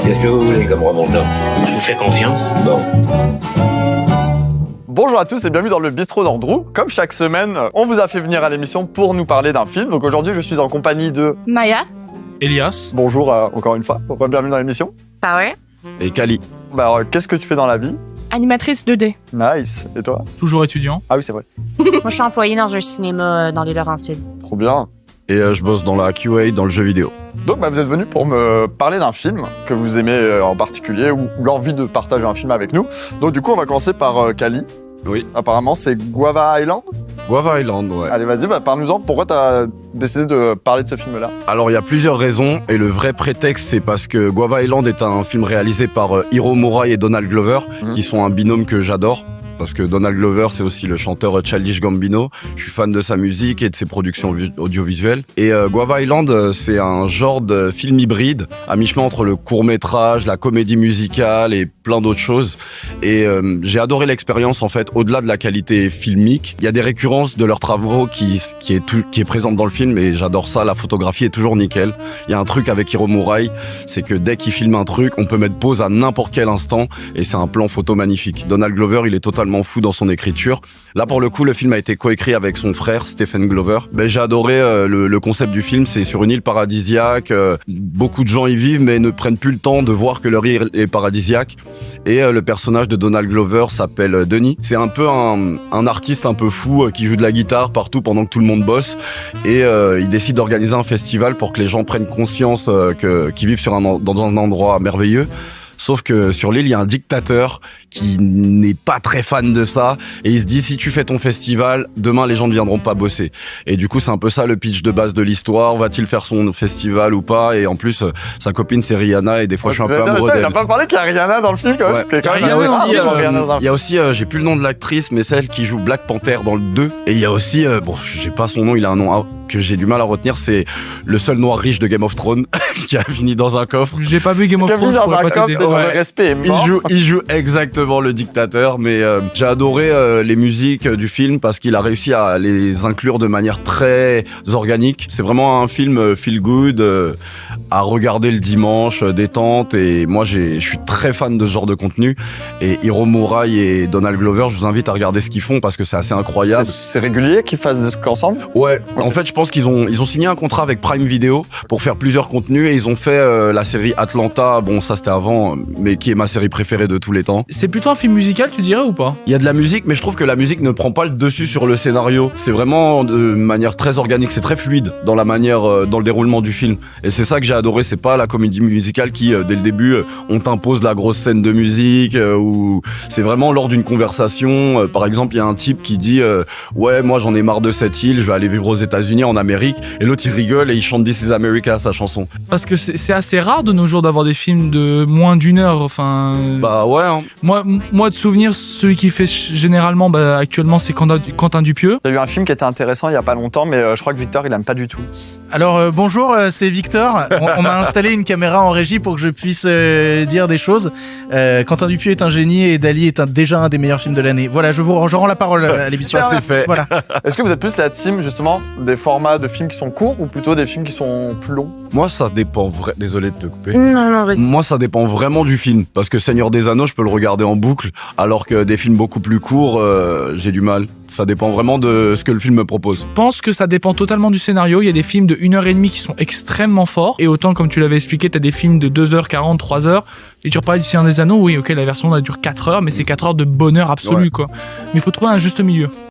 Qu'est-ce que vous voulez comme remontant? Je vous fais confiance. Bon. Bonjour à tous et bienvenue dans le bistrot d'Andrew. Comme chaque semaine, on vous a fait venir à l'émission pour nous parler d'un film. Donc aujourd'hui, je suis en compagnie de Maya. Elias. Bonjour encore une fois. Bienvenue dans l'émission. Power. Et Kali. Alors, qu'est-ce que tu fais dans la vie? Animatrice 2D. Nice. Et toi? Toujours étudiant. Ah oui, c'est vrai. Moi, je suis employée dans un cinéma dans les Laurentides. Trop bien. Et je bosse dans la QA dans le jeu vidéo. Donc vous êtes venu pour me parler d'un film que vous aimez en particulier ou l'envie de partager un film avec nous. Donc du coup, on va commencer par Kali. Oui. Apparemment, c'est Guava Island. Guava Island, ouais. Allez, vas-y, parle-nous-en. Pourquoi t'as décidé de parler de ce film-là? Alors, il y a plusieurs raisons, et le vrai prétexte, c'est parce que Guava Island est un film réalisé par Hiro Murai et Donald Glover, qui sont un binôme que j'adore. Parce que Donald Glover, c'est aussi le chanteur Childish Gambino. Je suis fan de sa musique et de ses productions audiovisuelles. Et Guava Island, c'est un genre de film hybride, à mi-chemin entre le court-métrage, la comédie musicale et plein d'autres choses. Et j'ai adoré l'expérience, en fait, au-delà de la qualité filmique. Il y a des récurrences de leurs travaux qui est présente dans le film, et j'adore ça. La photographie est toujours nickel. Il y a un truc avec Hiro Murai, c'est que dès qu'il filme un truc, on peut mettre pause à n'importe quel instant, et c'est un plan photo magnifique. Donald Glover, il est totalement fou dans son écriture. Là, pour le coup, le film a été coécrit avec son frère, Stephen Glover. J'ai adoré le concept du film. C'est sur une île paradisiaque. Beaucoup de gens y vivent, mais ne prennent plus le temps de voir que leur île est paradisiaque. Et le personnage de Donald Glover s'appelle Denis. C'est un peu un artiste un peu fou qui joue de la guitare partout pendant que tout le monde bosse. Et il décide d'organiser un festival pour que les gens prennent conscience qu'ils vivent dans un endroit merveilleux. Sauf que sur l'île, il y a un dictateur qui n'est pas très fan de ça. Et il se dit, si tu fais ton festival, demain, les gens ne viendront pas bosser. Et du coup, c'est un peu ça le pitch de base de l'histoire. Va-t-il faire son festival ou pas? Et en plus, sa copine, c'est Rihanna. Et des fois, je suis un peu amoureux d'elle. Il n'a pas parlé qu'il y a Rihanna dans le film, quand même. Ouais. Il y a aussi, j'ai plus le nom de l'actrice, mais celle qui joue Black Panther dans le 2. Et il y a aussi, j'ai pas son nom, il a un nom que j'ai du mal à retenir, c'est le seul noir riche de Game of Thrones qui a fini dans un coffre. J'ai pas vu Game of Thrones, je pourrais pas t'aider. Le respect est mort. Il joue exactement le dictateur, mais j'ai adoré les musiques du film parce qu'il a réussi à les inclure de manière très organique. C'est vraiment un film feel good à regarder le dimanche, détente, et moi je suis très fan de ce genre de contenu. Et Hiro Murai et Donald Glover, je vous invite à regarder ce qu'ils font parce que c'est assez incroyable. C'est régulier qu'ils fassent des trucs ensemble? Ouais, okay. En fait je pense qu'ils ont signé un contrat avec Prime Video pour faire plusieurs contenus, et ils ont fait la série Atlanta, bon ça c'était avant, mais qui est ma série préférée de tous les temps. C'est plutôt un film musical, tu dirais, ou pas? Il y a de la musique, mais je trouve que la musique ne prend pas le dessus sur le scénario. C'est vraiment de manière très organique, c'est très fluide dans la manière, dans le déroulement du film. Et c'est ça que j'ai adoré, c'est pas la comédie musicale qui, dès le début, on t'impose la grosse scène de musique, ou c'est vraiment lors d'une conversation. Par exemple, il y a un type qui dit ouais, moi j'en ai marre de cette île, je vais aller vivre aux États-Unis, en Amérique, et l'autre il rigole et il chante This is America, sa chanson. Parce que c'est assez rare de nos jours d'avoir des films de moins d'une heure, enfin... Bah ouais, hein. Moi de souvenir, celui qui fait généralement actuellement, c'est Quentin Dupieux. Il y a eu un film qui était intéressant il y a pas longtemps, mais je crois que Victor il aime pas du tout. Alors bonjour, c'est Victor. On m'a installé une caméra en régie pour que je puisse dire des choses. Quentin Dupieux est un génie et Dali est déjà un des meilleurs films de l'année. Voilà, je rends la parole à l'émission. Ça c'est fait. Voilà. Est-ce que vous êtes plus la team justement des formats de films qui sont courts ou plutôt des films qui sont plus longs? Moi ça dépend désolé de te couper. Non, vas-y. Moi ça dépend vraiment du film, parce que Seigneur des Anneaux je peux le regarder en boucle, alors que des films beaucoup plus courts j'ai du mal. Ça dépend vraiment de ce que le film me propose. Je pense que ça dépend totalement du scénario. Il y a des films de 1h30 qui sont extrêmement forts, et autant comme tu l'avais expliqué, t'as des films de 2h40, 3h, et tu reparles du Seigneur des Anneaux, oui ok, la version dure 4h, mais c'est 4 heures de bonheur absolu, ouais. Quoi. Mais il faut trouver un juste milieu.